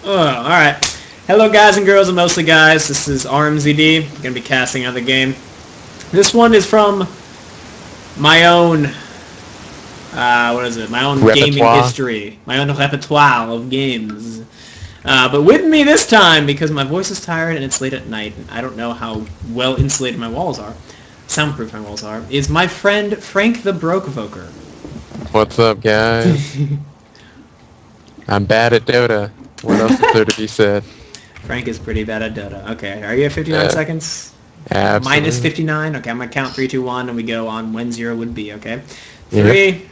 Oh, alright. Hello guys and girls, and mostly guys. This is RmZD. I'm going to be casting another game. This one is from my own, my own gaming history. My own repertoire of games. But with me this time, because my voice is tired and it's late at night, and I don't know how well insulated my walls are, soundproof my walls are, is my friend Frank the Brokevoker. What's up, guys? I'm bad at Dota. What else is there to be said? Frank is pretty bad at Dota. Okay, are you at 59 seconds? Absolutely. Minus 59? Okay, I'm going to count 3, 2, 1, and we go on when 0 would be, okay? Yep. 3,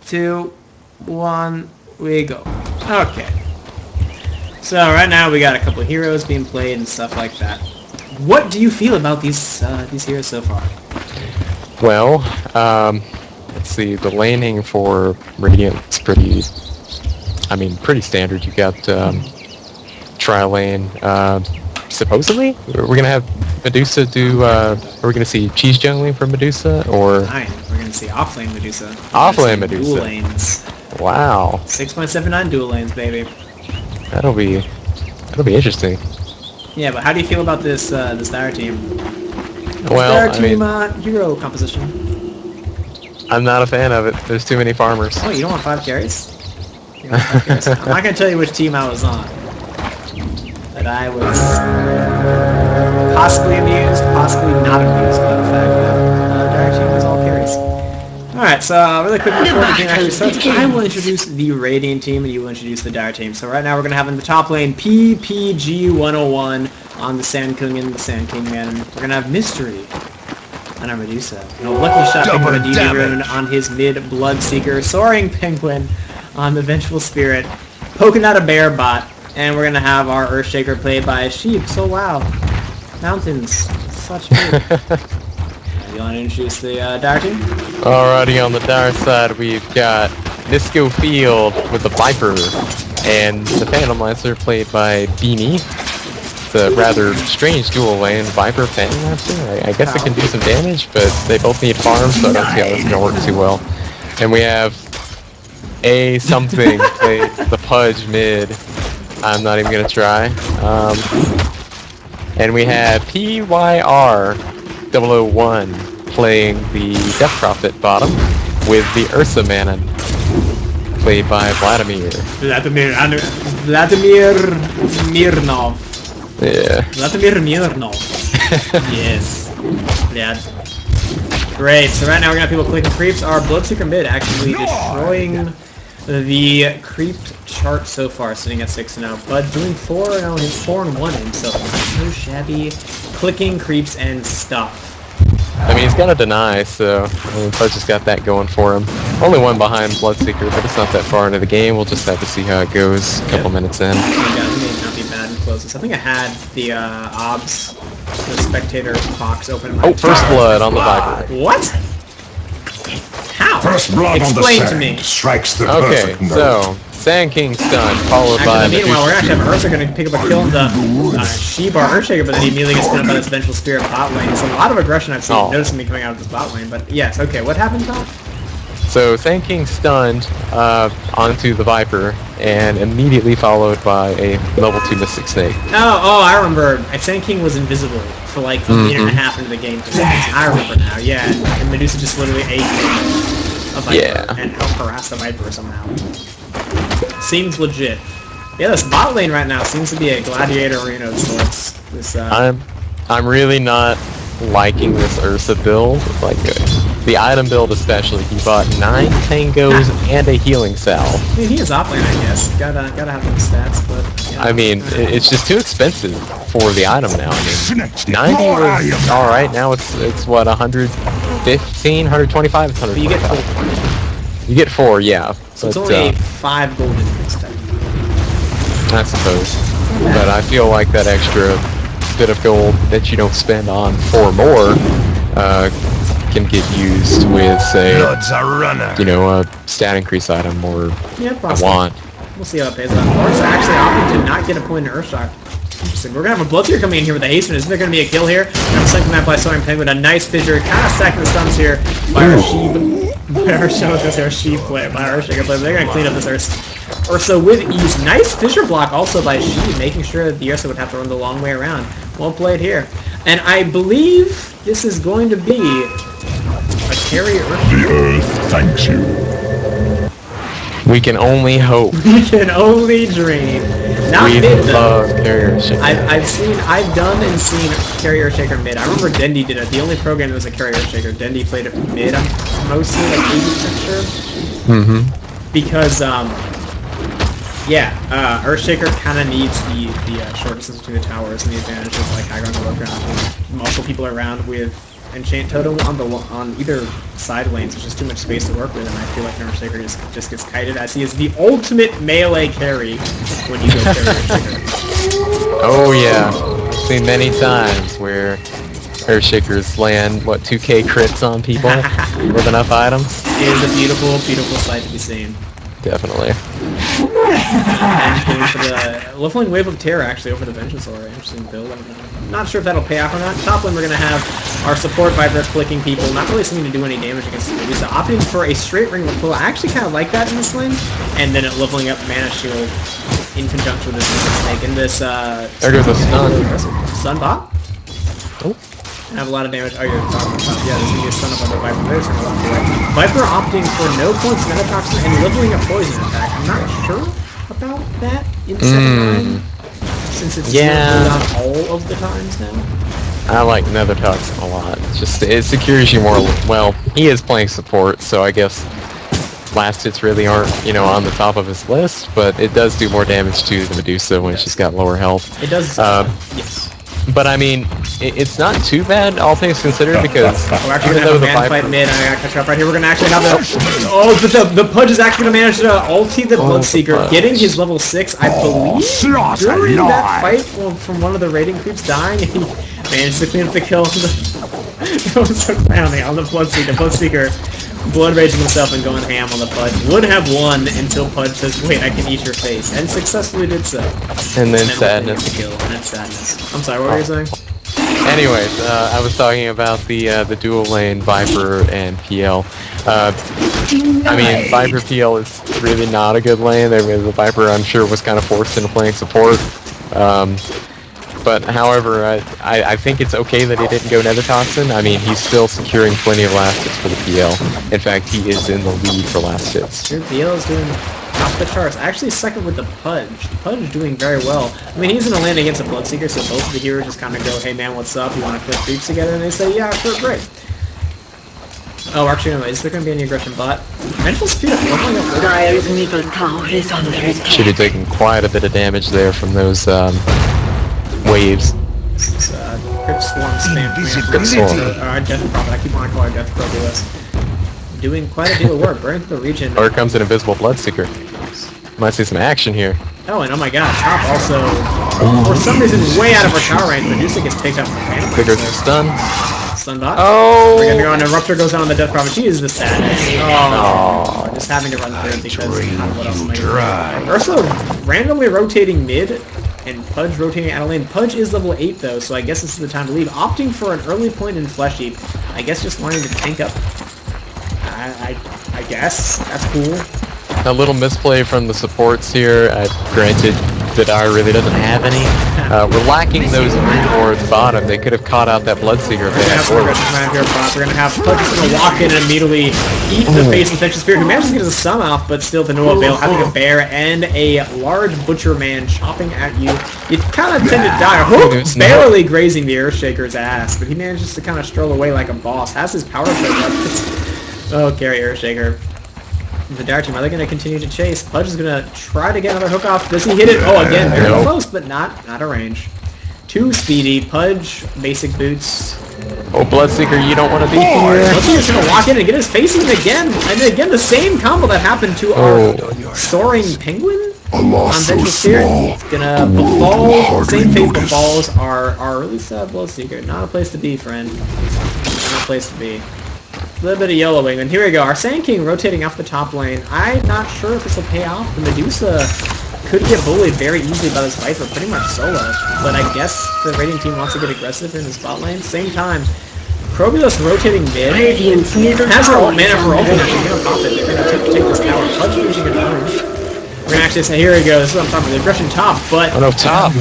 2, 1, we go. Okay. So, right now we got a couple of heroes being played and stuff like that. What do you feel about these heroes so far? Well, let's see, the laning for Radiant's pretty standard. You got tri lane. Supposedly, we're gonna have Medusa do. Are we gonna see cheese jungling from Medusa, or? Fine, we're gonna see offlane Medusa. Offlane Medusa. Dual lanes. Wow. 6.79 dual lanes, baby. That'll be interesting. Yeah, but how do you feel about this this Dire team? Well, Dire team hero composition. I'm not a fan of it. There's too many farmers. Oh, you don't want 5 carries? I'm not going to tell you which team I was on. But I was possibly amused, possibly not amused by the fact that Dire team was all carries. Alright, so really quick before the game actually starts, I will introduce the Radiant team and you will introduce the Dire team. So right now we're going to have in the top lane PPG101 on the Sand King and the Sand King Man. And we're going to have Mystery on our Medusa. And a lucky shot from a DD rune on his mid Bloodseeker. Soaring Penguin on the Vengeful Spirit. Poking out a bear bot. And we're going to have our Earthshaker played by a sheep. So wow. Mountains. Such big. You want to introduce the Dire team? Alrighty, on the Dire side we've got Nisco Field with the Viper and the Cancerlancer played by Beanie. It's a rather strange dual lane, Viper Cancerlancer. I guess it can do some damage, but they both need farms, so I don't see how that's going to work too well. And we have A something played the Pudge mid. I'm not even going to try. And we have PYR001 playing the Death Prophet bottom with the Ursa Manon played by Vladimir. Vladimir Mirnov. Yeah. Vladimir Mirnov. Yes. Yeah. Great. So right now we're gonna have people clicking creeps. Our Bloodseeker mid actually destroying the creep chart so far, sitting at 6-0. But doing 4-0, he's 4-1 himself. Not so shabby. Clicking creeps and stuff. I mean, he's got to deny, so Pudge has got that going for him. Only one behind Bloodseeker, but it's not that far into the game. We'll just have to see how it goes a couple minutes in. Yeah, it may not be bad and closest. I think I had the OBS, the spectator box open. Oh, first blood on the Viper. What? How? First blood Explain on the to me. sand strikes the Okay, perfect note. so Sand King stun, followed by meanwhile, we're Medusa. actually have Ursa going to pick up a kill on the She-Bar Earthshaker, but then he immediately gets pinned up by this Vengeful Spirit bot lane. It's a lot of aggression I've seen noticing me coming out of this bot lane, but yes, okay, what happened, Tom? So Sand King stunned onto the Viper, and immediately followed by a level 2 Mystic Snake. Oh, I remember. Sand King was invisible for like a minute and a half into the game. I remember now, yeah, and Medusa just literally ate a Viper and helped harass the Viper somehow. Seems legit. Yeah, this bot lane right now seems to be a gladiator arena of sorts. I'm really not liking this Ursa build. Like the item build especially. He bought 9 tangos and a healing salve. I mean, he is offlane, I guess. Gotta have those stats, but. Yeah. I mean, it's just too expensive for the item now. I mean, 90 was all right. Now it's what 115, 125. It's 125. But you get 4. You get 4, yeah. So it's only 5 golden this time. I suppose. But I feel like that extra bit of gold that you don't spend on 4 more can get used with, say, you know, a stat increase item or a wand. We'll see how it pays out. Orsa actually opted to not get a point in Earthshock. Interesting. We're going to have a Bloodseeker coming in here with a hasten. Isn't there going to be a kill here? And I'm second that by Soaring Penguin. A nice fissure. Kind of stacking the stuns here by Rashid Their sheep play by RmZD play. They're gonna clean up this Ursa with ease. Nice Fisher block also by Sheep, making sure that the Ursa would have to run the long way around. Well played here. And I believe this is going to be a carry Ursa. The Earth thanks you. We can only hope. We can only dream. Not We mid love though. Carryshaker. I've done and seen Carryshaker mid. I remember Dendy did it. The only program that was a Carryshaker. Dendy played it mid. I'm mostly like 80% sure. Mm-hmm. Because Earthshaker kind of needs the short distance between the towers and the advantage of like high ground and low ground. Muscle people around with Enchant Totem on either side lanes. There's just too much space to work with, and I feel like Carryshaker just gets kited as he is the ultimate melee carry when you go Carryshaker. Oh yeah, I've seen many times where Carryshaker's land 2k crits on people with enough items. It is a beautiful, beautiful sight to be seen. Definitely. And going for the leveling Wave of Terror actually over the Vengeance Aura. Interesting build. I'm not sure if that'll pay off or not. Top lane we're going to have our support Viper clicking people, not really seeming to do any damage against the Medusa. Opting for a straight ring pull. I actually kind of like that in this lane. And then it leveling up Mana Shield in conjunction with this Snake. And this There goes a stun. Stun bot? Oh. Have a lot of damage. Oh, you're talking about, yeah, there's going to be a stun up on the Viper. There's going to walk away. Viper opting for no points of Metatoxin and leveling up Poison attack. I'm not sure about that in second line, since it's not all of the times now. I like Nether Toxin a lot. It secures you more. Well, he is playing support, so I guess last hits really aren't, on the top of his list, but it does do more damage to the Medusa when she's got lower health. It does, yes. But I mean, it's not too bad, all things considered, because we're actually going to have a man fight mid, and I got to catch up right here. We're going to actually have the Pudge is actually going to manage to ulti the Bloodseeker, getting his level 6, I believe, during that fight from one of the raiding creeps dying, he managed to clean up the kill. That was so clowny on the Bloodseeker. Bloodseeker blood raging himself and going ham on the Pudge. Would have won until Pudge says, wait, I can eat your face, and successfully did so. And then sadness. The kill, and then sadness. I'm sorry, what were you saying? Anyways, I was talking about the dual lane Viper and PL. I mean, Viper PL is really not a good lane. The Viper, I'm sure, was kind of forced into playing support. But however, I think it's okay that he didn't go Nether Toxin. I mean, he's still securing plenty of last hits for the PL. In fact, he is in the lead for last hits. Sure, PL is doing off the charts. Actually, second with the Pudge. The Pudge is doing very well. I mean, he's in a lane against a Bloodseeker, so both of the heroes just kind of go, hey man, what's up? You want to click creeps together? And they say, yeah, sure, great. Oh, actually, no, is there going to be any aggression bot? Mental Speed Dire's middle tower is under attack. Should be taking quite a bit of damage there from those waves. Crypt Swarm spam. Crypt Swarm. Death Prophet. I keep wanting to call her Death Prophet. Doing quite a deal of work. Burning through the region. Or comes an invisible Bloodseeker. Might see some action here. Oh, and oh my god, Top also, for some reason, way out of her tower range. Medusa gets picked up for Phantom. There goes the stun. Stun bot. Oh! We're gonna go on, and Rupture goes down on the Death Prophet. She is the sadness. Oh, just having to run through it because what else am I gonna do? Ursa randomly rotating mid, and Pudge rotating out of lane. Pudge is level 8 though, so I guess this is the time to leave. Opting for an early point in Flesh Heap. I guess just wanting to tank up. I guess. That's cool. A little misplay from the supports here. Granted, Vidar really doesn't have any. We're lacking those green wards bottom. They could have caught out that Bloodseeker if they had wards. We're gonna have Pudge just gonna walk in and immediately eat the face Infectious Spirit, who manages to get his stun off, but still to no avail, having a bear and a large butcher man chopping at you. You kind of tend to die. Hook barely grazing the Earthshaker's ass, but he manages to kind of stroll away like a boss. Has his power play up. Oh, carry Earthshaker. The Dire team, are they going to continue to chase? Pudge is going to try to get another hook off. Does he hit it? Oh, again, very close, but not a range. Too speedy. Pudge, basic boots. Oh, Bloodseeker, you don't want to be here. Bloodseeker's going to walk in and get his face in again. And then again, the same combo that happened to our soaring penguin on Vengeful Spirit. Gonna befall, same fate befalls our really sad Bloodseeker. Not a place to be, friend. Not a place to be. A little bit of yellowing, and here we go. Our Sand King rotating off the top lane. I'm not sure if this will pay off. The Medusa could get bullied very easily by this Viper, pretty much solo. But I guess the raiding team wants to get aggressive in the spot lane. Same time, Probulus rotating mid. Radiant's middle Has her tower mana is for under ultimate. She's attack. gonna pop it. They're gonna take this tower. Pudge using it home. We're gonna actually say, here we go. This is what I'm talking about. The aggression top, but Oh no, top!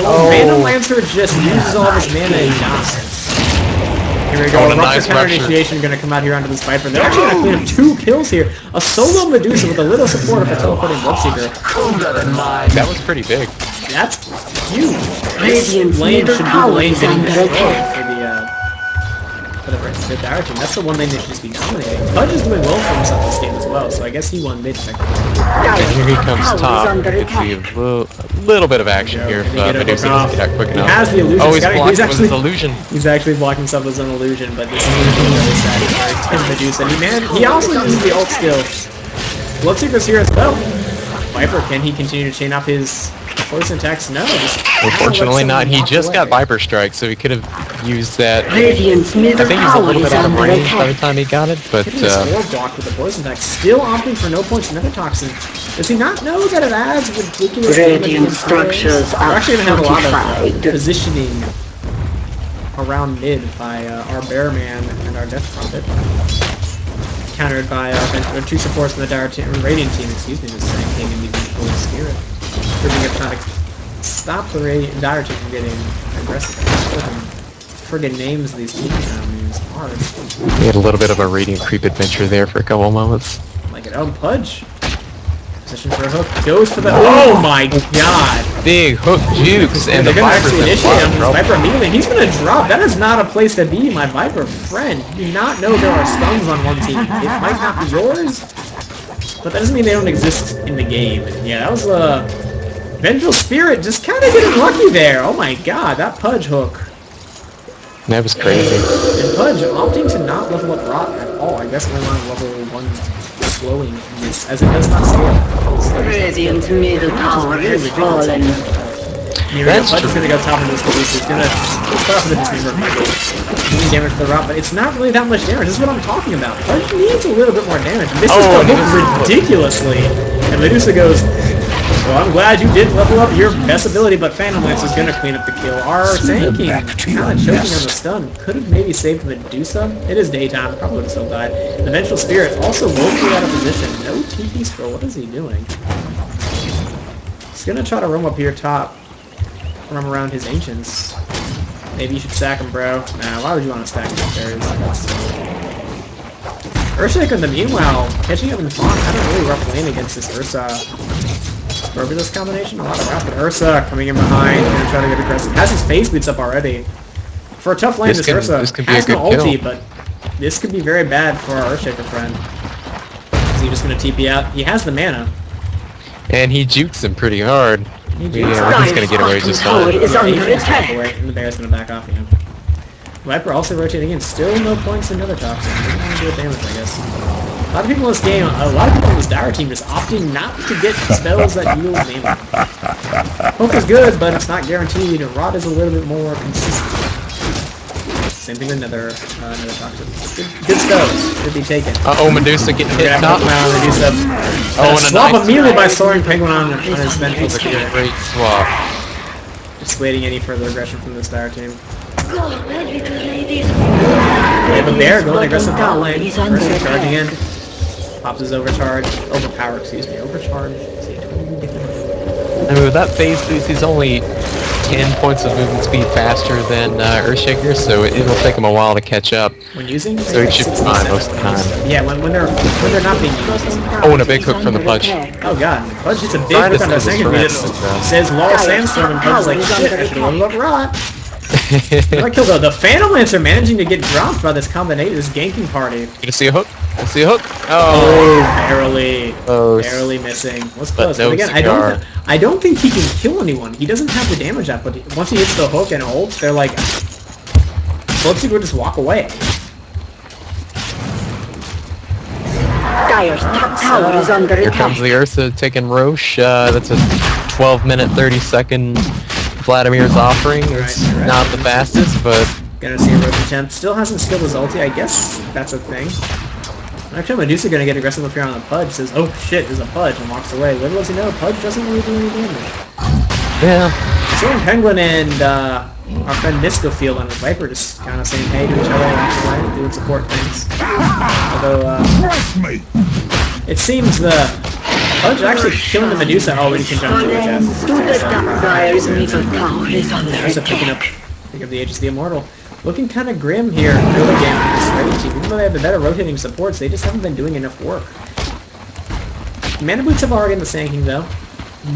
Mana Lancer just uses all of his mana and dies. Here we go. Oh, and a Rupture nice counter rupture. initiation gonna come out here onto this Viper. They're actually gonna clean up 2 kills here. A solo Medusa with a little support of a teleporting Bloodseeker. That was pretty big. That's huge. Radiant's Lane middle should be the tower lane is getting under destroyed attack. for the dire team. That's the one lane they should just be dominating. Pudge is doing well for himself this game as well, so I guess he won mid technically. And here he comes Tower is top. under We could see attack. a little bit of action here if Can he get Medusa over doesn't top? get out quick He enough. has the illusion. Oh, he's blocked with actually his illusion. He's actually blocking himself with his own illusion, but this illusion is really sad. He's very Tim Medusa. And he also uses the ult skill. Bloodseeker's here as well. Viper, can he continue to chain up his poison attacks? No. Unfortunately not. He just got Viper Strike, so he could have used that. Radiant's I middle think he's a tower little is bit out of under range by the attack. time he got it, but Hitting his sword block with the poison attack, still opting for no points another toxin. Does he not know that it adds ridiculous damage Radiant against structures We're are actually gonna have a lot of fortified. positioning around mid by our Bear Man and our Death Trumpet. Countered by 2 supports from the Radiant team, excuse me, the Sand King and the Holy Spirit. Proving it's not stop the Dire team from getting aggressive. Friggin' names of these teams now, I mean, it's hard. we had a little bit of a Radiant creep adventure there for a couple of moments. Like it. Oh, Pudge. Position for a hook. Goes for the. Oh my god! Big hook jukes, and the They're gonna Viper's actually in a initiate lot him. of His trouble. Viper immediately. He's gonna drop. That is not a place to be, my Viper friend. You do not know there are stuns on one team. It might not be yours, but that doesn't mean they don't exist in the game. And yeah, that was Vengeful Spirit just kind of getting lucky there. Oh my god, that Pudge hook. That was crazy. And Pudge opting to not level up Rot at all. I guess only on level 1 slowing this, as it does not scale. Radiant's middle tower is fallen. That's Pudge is true. gonna go top of this release. He's gonna start off with the dismember. Doing damage to the Rot, but it's not really that much damage. This is what I'm talking about. Pudge needs a little bit more damage. Misses Oh, the hook ridiculously. And Medusa goes, well, I'm glad you did level up your best ability, but Phantom Lance is going to clean up the kill. Our Sand King kind of choking on the stun. Could have maybe saved Medusa. It is daytime. Probably would have still died. The Vengeful Spirit also woefully out of position. No TP scroll. What is he doing? He's going to try to roam up here top. Roam around his Ancients. Maybe you should stack him, bro. Nah, why would you want to stack him there? Carryshaker, in the meanwhile, catching up in the front. Had a really rough lane against this Ursa. Over this combination, a lot of rapid Ursa coming in behind and trying to get aggressive. Has his face boots up already. For a tough lane, this Ursa this could be has a no good ulti, kill. but this could be very bad for our Earthshaker friend. Is he just going to TP out? He has the mana. And he jukes him pretty hard. He jukes Yeah, he's gonna get away just fine. Is Yeah, under he just attack. walk away, and the bear's going to back off him. Viper also rotating in. Still no points in another toxin. Doesn't want to do damage, I guess. A lot of people in this game, a lot of people in this Dire team just opting not to get spells that deal damage. Hook is good, but it's not guaranteed. Rod is a little bit more consistent. Same thing with another toxin. Good spells should be taken. Uh-oh, Medusa getting hit top. Now Medusa. Oh, and a swap nice immediately by Soaring Penguin on his That Vengeful was a Spirit. great swap. Just waiting any further aggression from this Dire team. Go, my little ladies. We have a bear going aggressive top Tower lane. is under Ursa charging in. attack. Pops his overpower, excuse me, overcharge. I mean, with that phase boost, he's only 10 points of movement speed faster than Earthshaker, so it'll take him a while to catch up. When using, So he should be fine most of the time. Yeah, when they're not being used. Oh, and a big hook from the Pudge. Oh god, Pudge just a big Trying to hook on that save second. his He just friends, says Law Sandstorm and Pudge is like, shit, I should have leveled up Rot. I killed the Phantom Lancer managing to get dropped by this combination, this ganking party. You see a hook? You see a hook? Oh, Oh, barely. close. Barely missing. Was But close. no But again, cigar. I don't think he can kill anyone. He doesn't have the damage up, but once he hits the hook and ult, they're like, Bloodseeker would just walk away. Dire's top tower is under Here comes attack. the Ursa taking Roche. That's a 12-minute, 30-second Vladimir's offering. It's Right, right. not the fastest, but Gonna see a rope attempt. Still hasn't skilled his ulti. I guess that's a thing. Actually, Medusa gonna get aggressive up here on the Pudge. Says, "Oh shit, there's a Pudge," and walks away. Little does he know, Pudge doesn't really do any damage. yeah. Soaring Penguin and our friend Nisco Field on the Viper just kind of saying hey to each other and doing support things. Although, it seems the Pudge actually killing the Medusa. Oh, we can jump to the chest. Medusa picking up the Aegis the Immortal. Looking kind of grim here early game for this raid team. Even though they have the better rotating supports, they just haven't been doing enough work. Mana Boots have already in the Sand King though.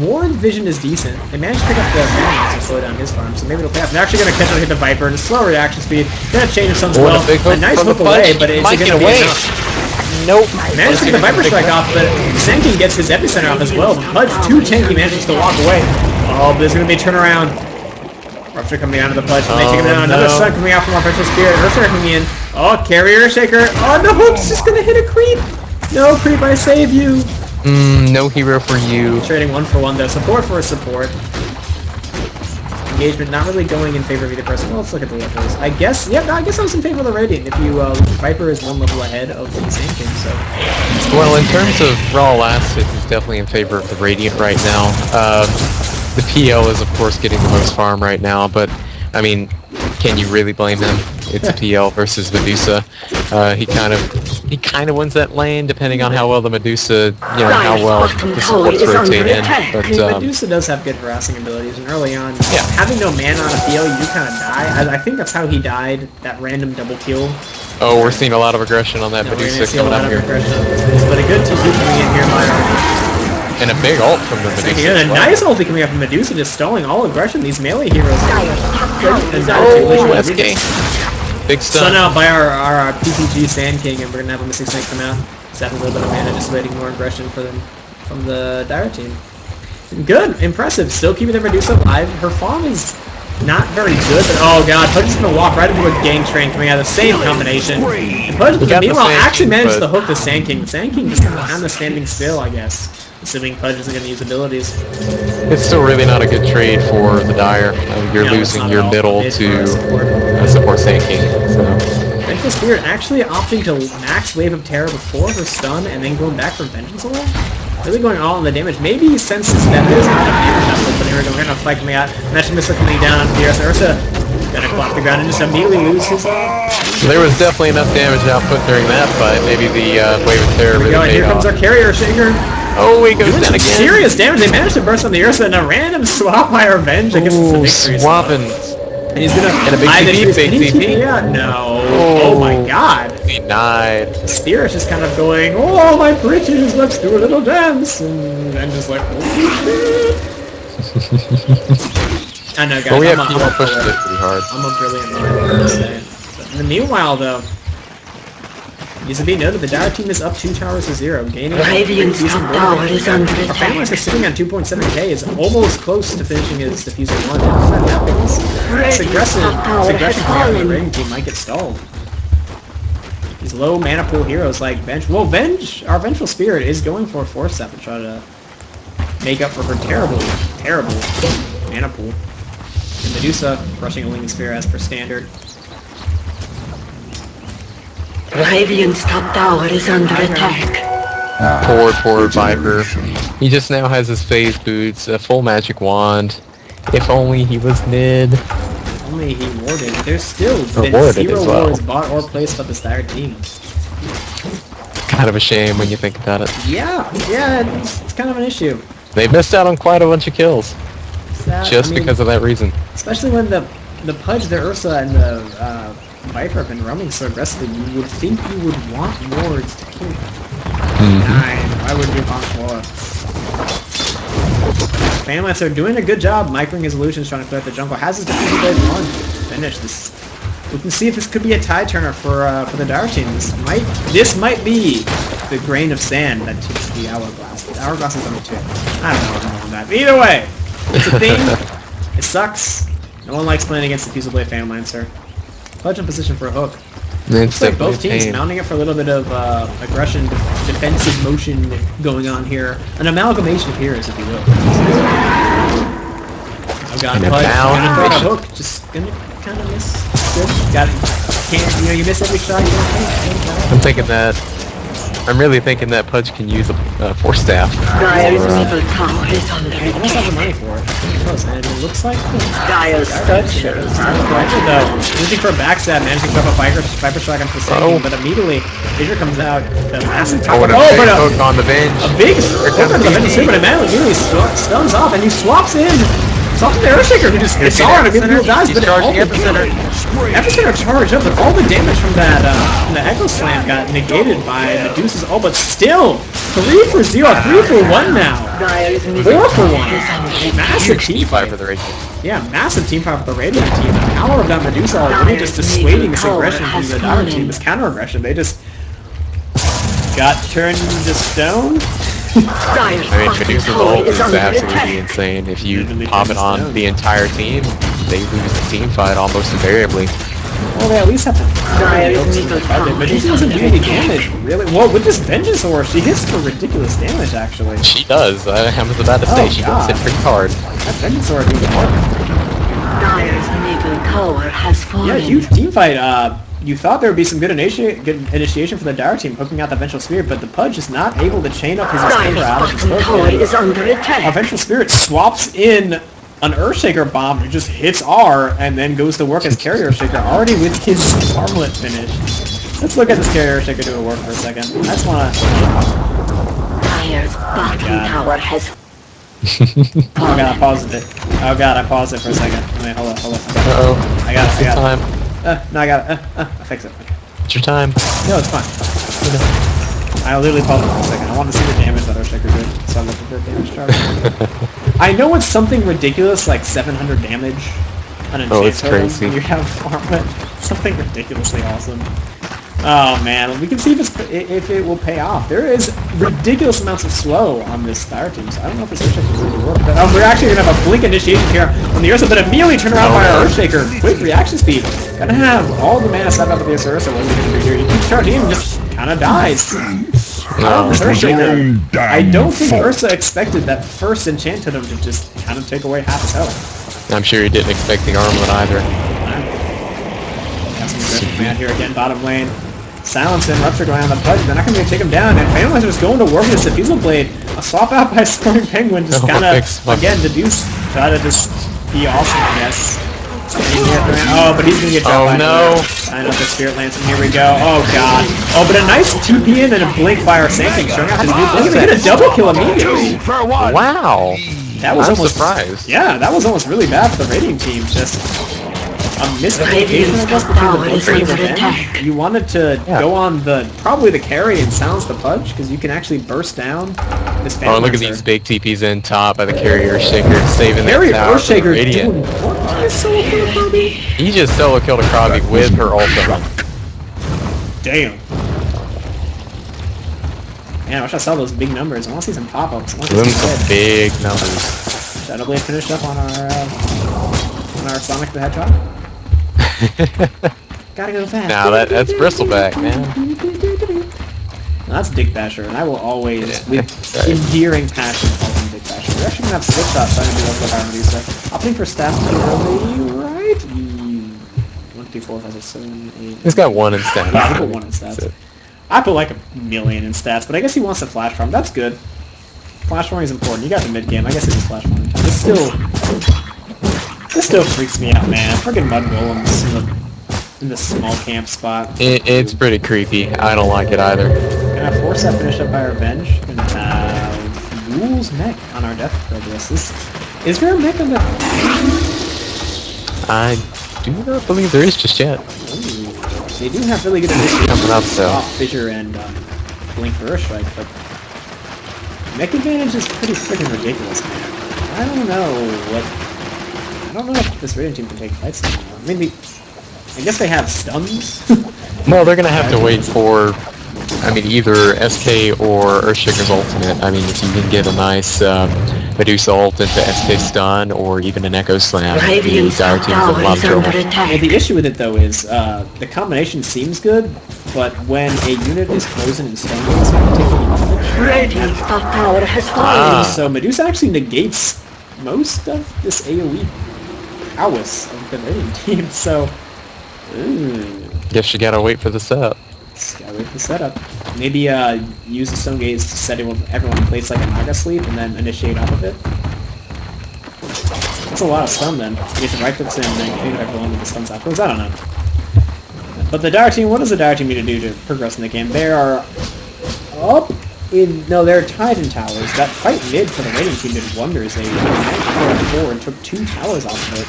Warren's vision is decent. They managed to pick up the Phantom to slow down his farm, so maybe it'll pay off. They're actually going to catch up and hit the Viper and slow reaction speed. Gonna change some as well. A nice hook away, but it's going to be enough. Nope. Managed to get the Viper strike off, but Sand King gets his epicenter off as well. Pudge too tanky, manages to walk away. Oh, but there's going to be a turnaround. Rupture coming out of the Pudge, and they take him down. Another stun coming out from our Vengeful Spirit. Earthshaker coming in. Oh, Carryshaker. Oh, the hook's just going to hit a creep. No, creep, I save you. No hero for you. Trading 1 for 1 though. Support for a support. Engagement not really going in favor of either person. Well, let's look at the levels. I guess, yeah, I guess I was in favor of the Radiant. If you, Viper is 1 level ahead of the Sand King, so. Well, in terms of raw last hit, he's definitely in favor of the Radiant right now. The PL is, of course, getting the most farm right now, but, I mean, can you really blame him? It's a PL versus Medusa. He kind of wins that lane depending on how well the Medusa, how well the supports rotate in. But Medusa does have good harassing abilities, and early on, having no mana on a PL, you do kind of die. I think that's how he died, that random double kill. Oh, we're seeing a lot of aggression on that Medusa coming up here. But a good TP coming in here by and a big ult from the Medusa. Yeah, a nice ulti coming up from Medusa, just stalling all aggression. These melee heroes. Oh, SK. Big stun. Stun out by our PPG Sand King, and we're gonna have a Mystic Snake come out. Just having a little bit of mana, just waiting more aggression for them from the Dire team. Good, impressive. Still keeping the Medusa alive. Her farm is not very good, but oh god, Pudge is gonna walk right into a gang train coming out of the same combination. And Pudge, meanwhile, actually managed to hook the Sand King. The Sand King just kind of standing still, I guess. Assuming Pudge isn't going to use abilities. It's still really not a good trade for the Dire. You're losing your middle to support Sand King. So. Vengeful Spirit actually opting to max Wave of Terror before her stun and then going back for Vengeance alone. Really going all on the damage. Maybe he senses that there's not enough damage output, but here we go. We're going to fight coming out. Magic Missile coming down on the Ursa. Gonna clock the ground and just immediately lose his There was definitely enough damage output during that fight. Maybe the Wave of Terror really paid off. Here comes our Carryshaker. Oh, he goes down again. Serious damage. They managed to burst on the Ursa and a random swap by Revenge. I guess it's a victory. Swapping. And he's gonna. And a big TP. Yeah, no. Oh my god. Denied. Spear is just kind of going, oh my britches, let's do a little dance. And then just like, oh shit. I know, guys. But we have people pushing it pretty hard. I'm a brilliant mind. But in the meanwhile, though, it needs to be noted the Dire team is up 2 towers to 0, gaining Radiant's top tower is under Our attack. Family are sitting on 2.7k, is almost close to finishing his Diffuser 1. If that happens, this aggression from the Raiding team might get stalled. These low mana pool heroes like Venge. Well, our Vengeful Spirit is going for a 4-step to try to make up for her terrible mana pool. And Medusa rushing a Winged Spear as per standard. Radiant's top tower is under attack. Poor Viper. He just now has his phase boots, a full magic wand. If only he was mid. If only he warded. There's still been warded 0 as well. wards bought or placed by this Dire team. Kind of a shame when you think about it. Yeah, it's kind of an issue. They missed out on quite a bunch of kills. Just because of that reason. Especially when the Pudge, the Ursa, and the Viper have been roaming so aggressively, you would think you would want wards to kill. 9. Why would you want more? Cancerlancer are doing a good job microing his illusions, trying to clear up the jungle. Has his Diffuser Blade 1 finish this. We can see if this could be a tide turner for the Dire team. This might be the grain of sand that tips the hourglass. The hourglass is number 2. I don't know what I'm on that. But either way, it's a thing. It sucks. No one likes playing against the Diffuser Blade Cancerlancer. Pudge in position for a hook. Looks like both teams mounting it for a little bit of aggression, defensive motion going on here. An amalgamation of heroes, if you will. Oh god, Pudge gonna throw a hook, just gonna kind of miss. Good. Got it. You miss every shot you don't take. I'm thinking that. I'm really thinking that Pudge can use a Force Staff. Dire's middle tower is under I almost have the money attack. for it. Close, and it looks like Dire's structures are actually though, looking for a backstab, managing to drop a Viper Strike on Forsaken, but immediately Vision comes out, the massive Oh, and a big hook on the bench. a big hook on the bench too, but immediately stuns off, and he swaps in the Carryshaker, who just hits hard and immediately dies, but charging Epicenter. Epicenter charge up, but all the damage from that from the Echo Slam got negated by Medusa's ult, but still 3 for 0, 3 for 1 now. Dire's middle 4 for 1. tower is under Massive team Fight fight. for the Radiant. Yeah, massive team fight for the Radiant team. The power of that Medusa already just dissuading this aggression from the Dire team, this counter-aggression. They just got turned into stone. Dire's I mean, bottom Medusa's tower ult is is under absolutely attack. insane. If you Literally pop it turns on stone. the entire team, they lose the team fight almost invariably. Well, they at least have to Dire's middle tower Medusa is doesn't under do any attack. damage, really. Well, with this Vengeance Aura, she hits for ridiculous damage, actually. She does. I was about to say Oh, she God. gets hit pretty hard. That Vengeance Aura does work. Dire's middle tower has fallen. Yeah, huge team fight. You thought there would be some good initiation for the Dire team, hooking out the Vengeful Spirit, but the Pudge is not able to chain up his Dire's Extender out of his bottom tower hook. is under attack. A Vengeful Spirit swaps in an Earthshaker bomb who just hits R and then goes to work as Carryshaker, already with his Armlet finish. Let's look at this Carryshaker doing work for a second. I just wanna... Dire's bottom God. tower has Oh god, I paused it. Oh god, I paused it for a second. Wait, hold on. Uh-oh. I got it. Time. No, I got it. I fix it. Okay. It's your time. No, it's fine. I literally paused it for a second. I wanted to see the damage that Earthshaker did, so I'm looking for a damage chart. I know it's something ridiculous, like 700 damage on an Oh, it's enchant totem crazy. when you have Armlet. Something ridiculously awesome. Oh man, we can see if it will pay off. There is ridiculous amounts of slow on this Dire team, so I don't know if this Earthshaker is going to work. But we're actually going to have a blink initiation here on the Ursa, but immediately turned around by our Earthshaker. Quick reaction speed. Gonna have all the mana set up with the Ursa. What are we going to do here? You keep charging and just kind of dies. No. Earthshaker. I don't think Ursa expected that first enchant totem to just kind of take away half his health. I'm sure he didn't expect the Armlet either. Got some aggressive command here again, bottom lane. Silence and Rupture going on the Pudge. They're not going to take him down, and Cancerlancer is going to work with the Diffusal Blade. A swap out by Scoring Penguin, just Oh, kind of, thanks, fuck. again, try to just be awesome, I guess. Oh, but he's going to get dropped by no. I know the Spirit Lance, and here we go. Oh, God. Oh, but a nice TP in and a Blink by our Sandking, showing off his new Blink. They get a double kill immediately. Wow. That was I'm almost surprised. Yeah, that was almost really bad for the Radiant team. Just a miscommunication, I guess, between the both teams and Venge. You wanted to go on probably the carry and silence the Pudge, because you can actually burst down this Oh, look at Cancerlancer. these big TPs in top by the Carryshaker, saving that Carry tower for Earthshaker Radiant. doing what? Did I solo kill a Kirby? He just solo killed a Krabi with her ultimate. Damn. Man, I wish I saw those big numbers. I want to see some pop-ups. I want to Them see some some hits. big numbers. Shadow Blade finished up on our Sonic the Hedgehog. Gotta go fast. Now that's Bristleback, man. Now, that's Dick Basher, and I will always, Yeah. with endearing passion, call him Dick Basher. We're actually gonna have 6 shots trying to do up with our Medusa. Opting for stats too early, right? 1, 2, 4, 5, 6, 7, 8. He's got one in stats. Yeah, I put 1 in stats. I put like 1,000,000 in stats, but I guess he wants to flash farm. That's good. Flash farming is important. You got the mid game. I guess it is flash farming time. This still freaks me out, man. Friggin' mud golems in the small camp spot. It's pretty creepy. I don't like it either. Gonna have force that finish up by Revenge. Gonna have Ghoul's mech on our death progress. Is there a mech on the... I do not believe there is just yet. Ooh, they do have really good initiatives Coming up, though. off Fissure and Blink for Earthstrike, but mech advantage is pretty freaking ridiculous, man. I don't know if this Radiant team can take fights anymore. Maybe, I guess they have stuns. Well, they're gonna have to wait for, either SK or Earthshaker's ultimate. If you can get a nice Medusa ult into SK stun or even an Echo Slam, the Radiant's Dire top teams have a tower lot is of under trouble. Well, attack. the issue with it though is the combination seems good, but when a unit is frozen in stun, it's going to take any damage. Radiant's top tower has fallen. Ah. So Medusa actually negates most of this AoE prowess of the Radiant team. So, Guess you gotta wait for the setup. just gotta wait for the setup. Maybe use the stone gates to set it with everyone plays like a Naga sleep and then initiate off of it. That's a lot of stun then. You get to right clicks in and then clean everyone with the stuns afterwards. I don't know. But the Dire team, what does the Dire team need to do to progress in the game? They are up in... No, they're tied in towers. That fight mid for the Radiant team did wonders. They went 4-4 and took 2 towers off of it.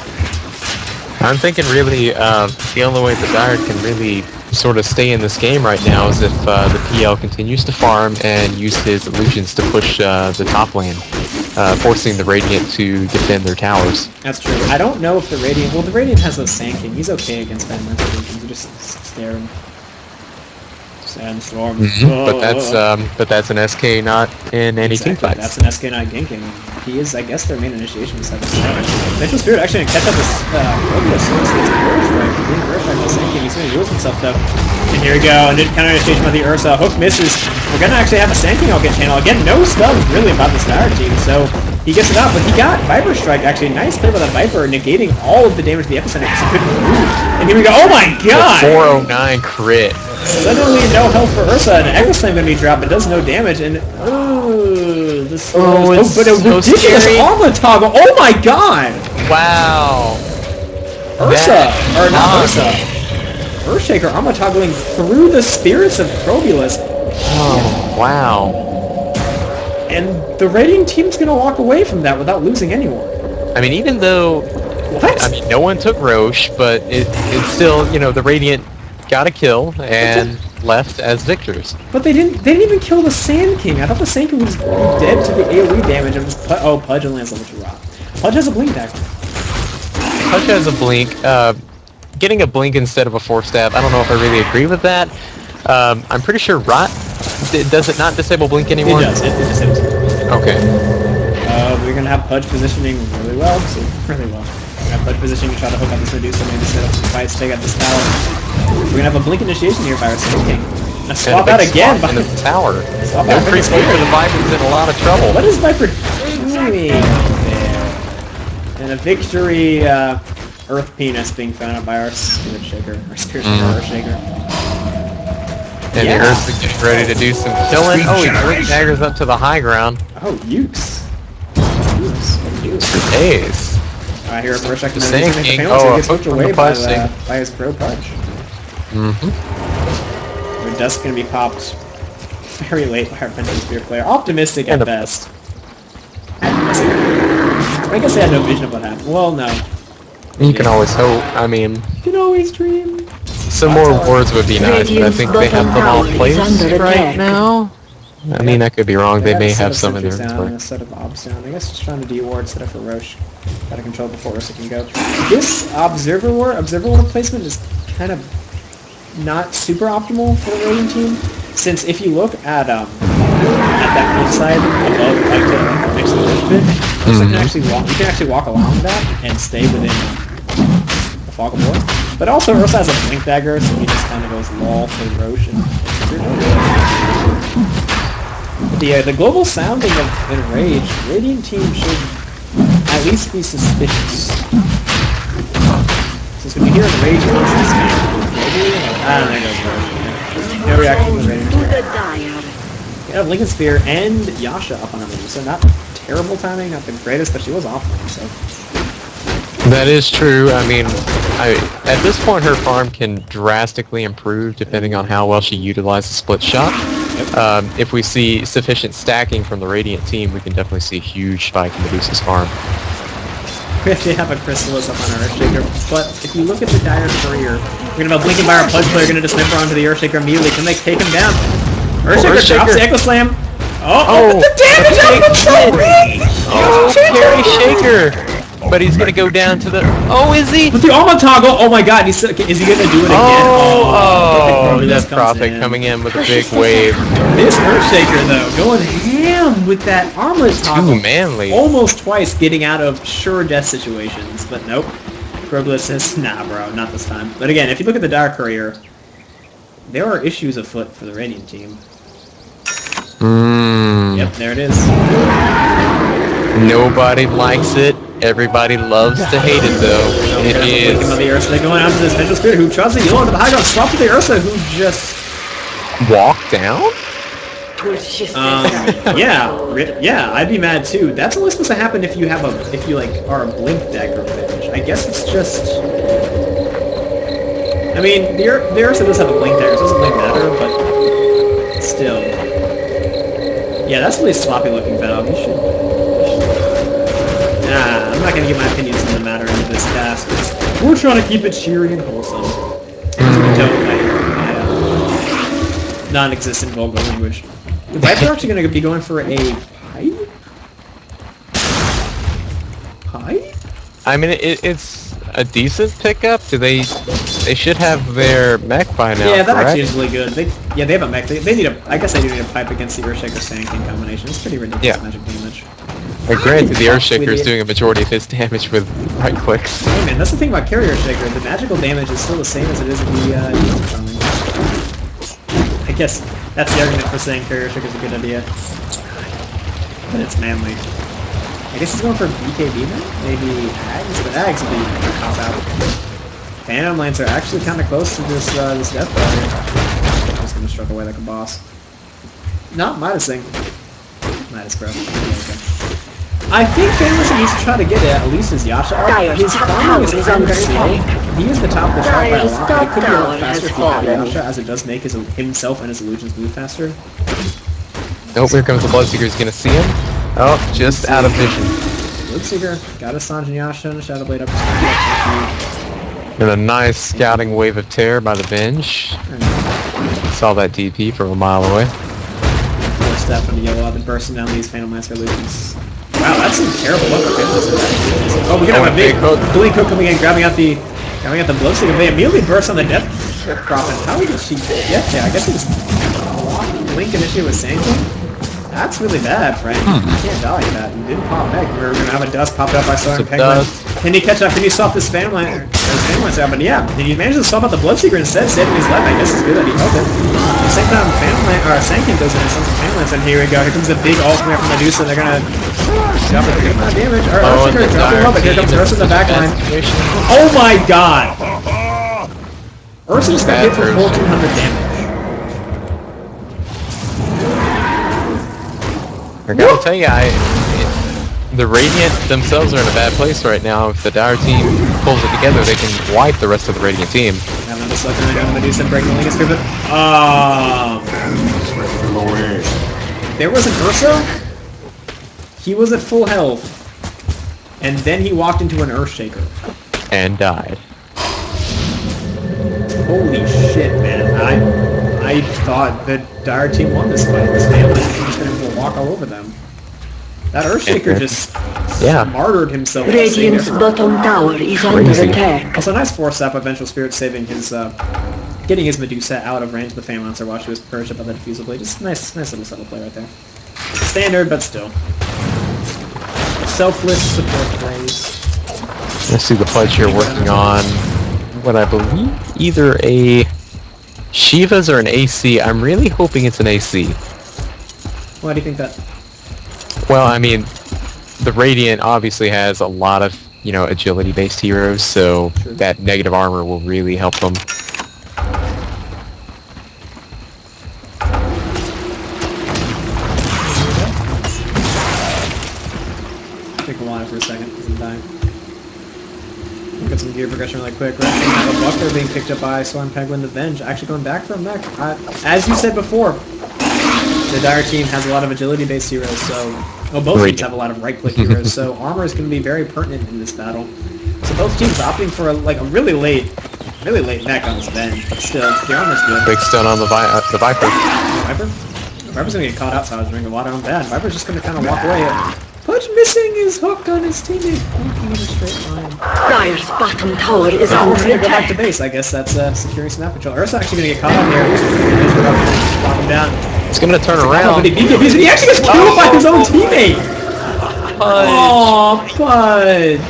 I'm thinking really the only way the Dire can really sort of stay in this game right now is if the PL continues to farm and use his illusions to push the top lane, forcing the Radiant to defend their towers. That's true. I don't know if the Radiant... Well, the Radiant has a Sand King. He's okay against Cancerlancer illusions. You just stare him. Sandstorm. But that's an SK not in any team fights. That's an SK not ganking. He is, I guess, their main initiation besides the Star. Vengeful Spirit actually gonna catch up with Focus. So it's Carryshaker. Carryshaker no Sand King. He's gonna use himself though. And here we go. And counter initiation by the Ursa. Hook misses. We're gonna actually have a Sand King get channel. Again, no stuff really about the Star team. So he gets it out, but he got Viper Strike. Actually, nice play by the Viper, negating all of the damage to the epicenter because he couldn't move. And here we go. Oh my god! The 409 crit. Suddenly no health for Ursa, and Echo Slam gonna be dropped, but does no damage, and this but a ridiculous armor toggle. Oh my god! Wow. Ursa, or not Ursa. Carryshaker armor toggling through the spirits of Probulus. Oh wow. And the Radiant team's gonna walk away from that without losing anyone. I mean, even though no one took Roche, but it's still, you know, the Radiant got a kill and left as victors. But they didn't even kill the Sand King. I thought the Sand King was dead to the AoE damage of this Pudge and Lance Ultra Rock. Pudge has a blink dagger. Pudge has a blink. Getting a blink instead of a 4-stab, I don't know if I really agree with that. I'm pretty sure Rot, does it not disable blink anymore? It does, it disables it. Okay. We're gonna have Pudge positioning really well, so really well. We're gonna have Pudge positioning to try to hook up this Medusa, maybe set up some fights, take out this tower. We're gonna have a blink initiation here by our Sand King. Now swap out again by the tower. Swap no out free play for the Viper's in a lot of trouble. What is Viper doing there? And a victory Earth Penis being found out by our Spirit Shaker. Our Spirit Shaker. And the Earth's getting ready to do some killing. Oh, he blink daggers up to the high ground. Oh, Ukes. For days. I hear a Carryshaker Sand King. Oh, gets hooked away by his pro Pudge. The dust gonna be popped very late by our Vengeful Spirit player. Optimistic at best. I guess they had no vision of what happened. Well, no. You can always hope. I mean, you can always dream. Some more words would be nice, but I think they have them all placed right now. I mean, I could be wrong. They may have some in their inventory. A set of Ob sound. I guess just trying to D-ward set up for Roche. Got to control before Ursa can go. This Observer Ward placement is kind of not super optimal for the Radiant team, since if you look at that hillside above, like next to the ridge bit, Ursa can actually walk along that and stay within the fog of war. But also Ursa has a blink dagger, so he just kind of goes lol for Roche and the global sounding of Enrage, Radiant team should at least be suspicious. Since when you hear Enrage, I don't know, no reaction to the Radiant team. Yeah, Lincoln Spear and Yasha up on a Medusa. So not terrible timing, not the greatest, but she was offline, so. That is true. I mean, at this point her farm can drastically improve depending on how well she utilizes split shot. Yep. If we see sufficient stacking from the Radiant team, we can definitely see a huge spike in Medusa's farm. We actually have a Chrysalis up on our Earthshaker, but if you look at the Dire career, we're going to have a Blinking by our Pudge player, going to dismember onto the Earthshaker immediately. Can they take him down? Earthshaker drops the Echo Slam. Oh, but the damage out of the Carryshaker! But he's gonna go down to the... Oh, is he? With the armor toggle! Oh my god, is he gonna do it again? Oh, Death Prophet coming in with a big wave. This Earthshaker, though, going ham with that armor toggle. Too manly. Almost twice getting out of sure death situations, but nope. Probulus says, nah bro, not this time. But again, if you look at the Dire career, there are issues afoot for the Radiant team. Yep, there it is. Nobody likes it. Everybody loves to hate it, though. It is. They're going out to this Vengeful Spirit who tries to yell onto the high ground, swap to the Ursa who just walked down? Yeah, I'd be mad too. That's only supposed to happen if you have if you like are a blink deck or Venge. I guess it's just. I mean, the Ursa does have a blink deck, so it doesn't really matter, but still. Yeah, that's really sloppy looking valve. You should. Nah, I'm not gonna give my opinions on the matter into this cast. We're trying to keep it cheery and wholesome. Don't like non-existent vulgar language. The Viper actually going to be going for a pipe? Pipe? I mean, it's a decent pickup. They should have their mech by now, yeah, that correct? actually is really good. They have a mech. They need I guess they do need a pipe against the Carryshaker Sand King combination. It's pretty ridiculous magic damage. But granted, the Carryshaker is doing a majority of his damage with right clicks. Hey man, that's the thing about Carryshaker. The magical damage is still the same as it is in the I guess that's the argument for saying Carryshaker is a good idea. But it's manly. I guess he's going for BKB now? Maybe Ags? But Ags would be a cop-out. Cancerlancer actually kind of close to this death bar here. Just going to stroke away like a boss. No, Midasing. Midas, bro. I think Cancerlancer needs to try to get at least his Yasha art. His farming is kind of slow. He is the top of the chart by a lot, but it could be a lot faster if he had Yasha, as it does make himself and his illusions move faster. Nope, here comes the Bloodseeker. He's gonna see him. Oh, just out of vision. Bloodseeker got a Sanjin Yasha and a Shadow Blade up his And a nice scouting wave of terror by the Venge. Saw that DP from a mile away. First step from the yellow up and bursting down these Cancerlancer illusions. Wow, that's a terrible look for Cancerlancer. Oh, we're gonna have a big Bleak Hook coming in, grabbing at the Bloodseeker. They immediately burst on the Death Crop, and how did she get there? I guess it was Blink initiated with Sand King? That's really bad, Frank. You can't die like that. You didn't pop back. We're gonna have a dust popped up by Star and Penguin. Can he catch up? Can he stop this Fanlancer out? But yeah, did he manage to stop out the Bloodseeker instead, saving his life? I guess it's good that he held it. At the same time, Sand King goes in and sends some Fanlancer, and here we go. Here comes a big ult from Medusa, and they're gonna stop it. Good amount of damage. Alright, Ursa dropping low, but here comes Ursa in the backline. Oh my god! Ursa just got hit for 1400 damage. I gotta tell you, the Radiant themselves are in a bad place right now. If the Dire team pulls it together, they can wipe the rest of the Radiant team. Yeah, I'm just looking at Medusa and breaking the Lingus Pivot. There was an Ursa. He was at full health. And then he walked into an Earthshaker. And died. Holy shit, man. I thought the Dire team won this fight. This family was just going to walk all over them. That Earthshaker just martyred himself. Radiant's bottom tower is under attack. Also, nice force up Vengeful Spirit saving his, getting his Medusa out of range of the Fanlancer while she was purged up by the Diffusal Blade. Just nice little subtle play right there. Standard, but still. Selfless support plays. I see the Pledge here working on what I believe either a Shiva's or an AC. I'm really hoping it's an AC. Why do you think that? Well, I mean, the Radiant obviously has a lot of, agility-based heroes, so that negative armor will really help them. Take a line for a second, because I'm dying. Look at some gear progression really quick. Right? A Buckler being picked up by Storm Penguin the Venge, actually going back for a mech. As you said before, the Dire team has a lot of agility-based heroes, so... Well, both teams have a lot of right-click heroes, so armor is going to be very pertinent in this battle. So both teams opting for a really late mech on this Venge, but still, the armor's good. Big stun on the Viper. Viper? Viper's going to get caught outside of the ring of water on bad. Viper's just going to kind of walk away. Pudge missing his hook on his teammate, walking in a straight line. Dire's bottom tower is We're under going to go back attack. to base. I guess that's securing Snap Patrol. Ursa actually going to get caught up here. Lock him down. He's going to turn around. But he actually gets killed by his own teammate! Pudge! Aww, Pudge!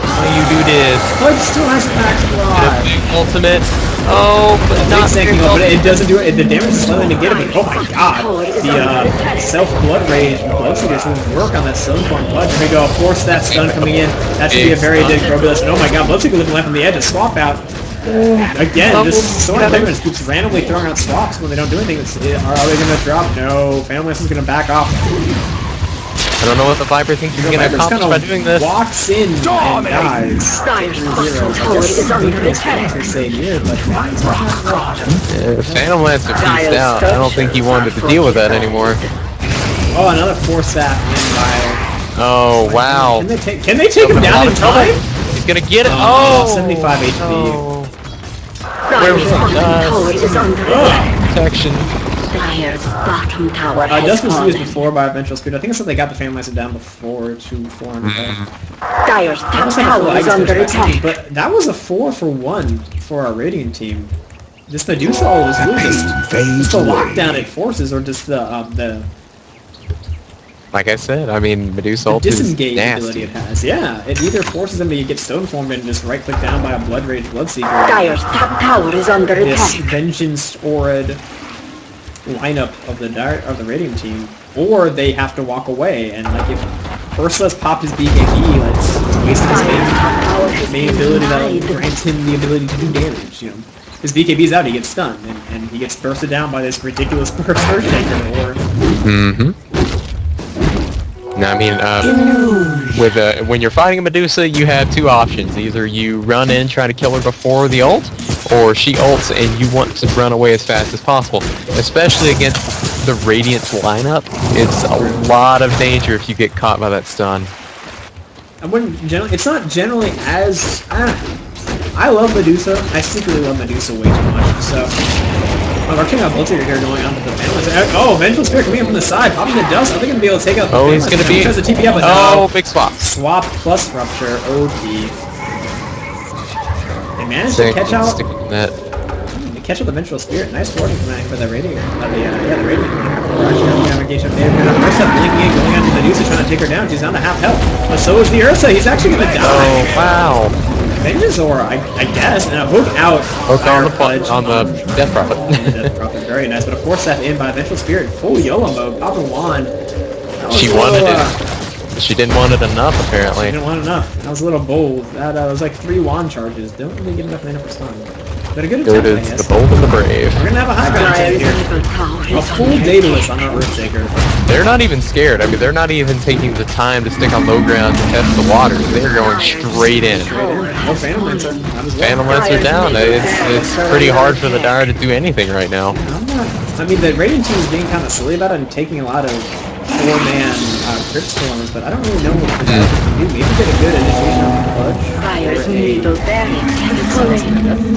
How you do this? Pudge still has Max Rod. Ultimate. Oh, but not Big but it doesn't do it. The damage is slightly negated, but oh my god! The self-blood rage and Bloodseeker doesn't work on that Stoneform Pudge. Here we go, force that stun coming in. That should be a very big Crobilus. And oh my god, Bloodseeker looking left on the edge, a swap out. Again, this Sword Penguin keeps randomly throwing out swaps when they don't do anything. Are they going to drop? No. Phantomlance is going to back off. I don't know what the Viper thinks he's going to accomplish by doing this. Walks in and dies. Dire's bottom tower is under attack. Phantom Lancer pieced out. I don't think he wanted to deal with that anymore. Oh, another 4-sap in by... Oh, wow. Can they take him down in time? He's going to get it. Oh! 75 HP. Oh. Dire's bottom tower is under attack. Protection. Dire's bottom tower has Dust was used fallen. before by Vengeful Spirit. I think it's that they got the Phantom Lancer down before to 400. Dire's top tower is under attack. But that was a 4-for-1 for our Radiant team. Just Medusa was really just the lockdown it forces, or just the Like I said, I mean, Medusa ult is disengage nasty. ability it has. Yeah, it either forces them to get stone formed and just right click down by a Blood Rage Bloodseeker. Dire's top tower is under This attack. Vengeance Orid lineup of the Radiant team, or they have to walk away. And like if Ursula's popped his BKB, like it's wasting his main ability that grants him the ability to do damage. You know, his BKB's out, he gets stunned, and he gets bursted down by this ridiculous Carryshaker. Or No, I mean, when you're fighting a Medusa, you have two options. Either you run in, try to kill her before the ult, or she ults and you want to run away as fast as possible. Especially against the Radiant's lineup, it's a lot of danger if you get caught by that stun. I wouldn't generally. It's not generally as. I love Medusa. I secretly love Medusa way too much. So. Our King of Bloodseeker here going on to the Phantom. Oh, Vengeful Spirit coming in from the side, popping the dust. I think I'm gonna be able to take out the he's gonna be. Tries to TP up, but no, no. big swap. Swap plus rupture. OP. They managed to catch out. They catch out the Vengeful Spirit. Nice warding for the Radiant. The Radiant. Actually, navigation there. Ursa blinking in, going on to Medusa, trying to take her down. She's down to half health. But so is the Ursa. He's actually gonna die. Oh wow. Vengeance Aura, I guess, and a hook out. Hook on the Death Prophet. Death Prophet, very nice. But a 4-step in by Vengeful Spirit, full YOLO mode, popping wand. She wanted it. She didn't want it enough, apparently. She didn't want enough. That was a little bold. That was like 3 wand charges. Don't really get enough mana for stun. But a good attempt, I guess. The bold and the brave. We're gonna have a high ground attack here. A full Daedalus on our Earthshaker. They're not even scared. I mean, they're not even taking the time to stick on low ground to test the waters. They're going straight in. Oh, Phantom Lancer. Phantom Lancer down. It's pretty hard for the Dire to do anything right now. I mean, the Radiant team is being kind of silly about it and taking a lot of 4-man crit storms, but I don't really know what the Dire can do. Maybe get a good initiation on the clutch. Dire's middle barracks has fallen.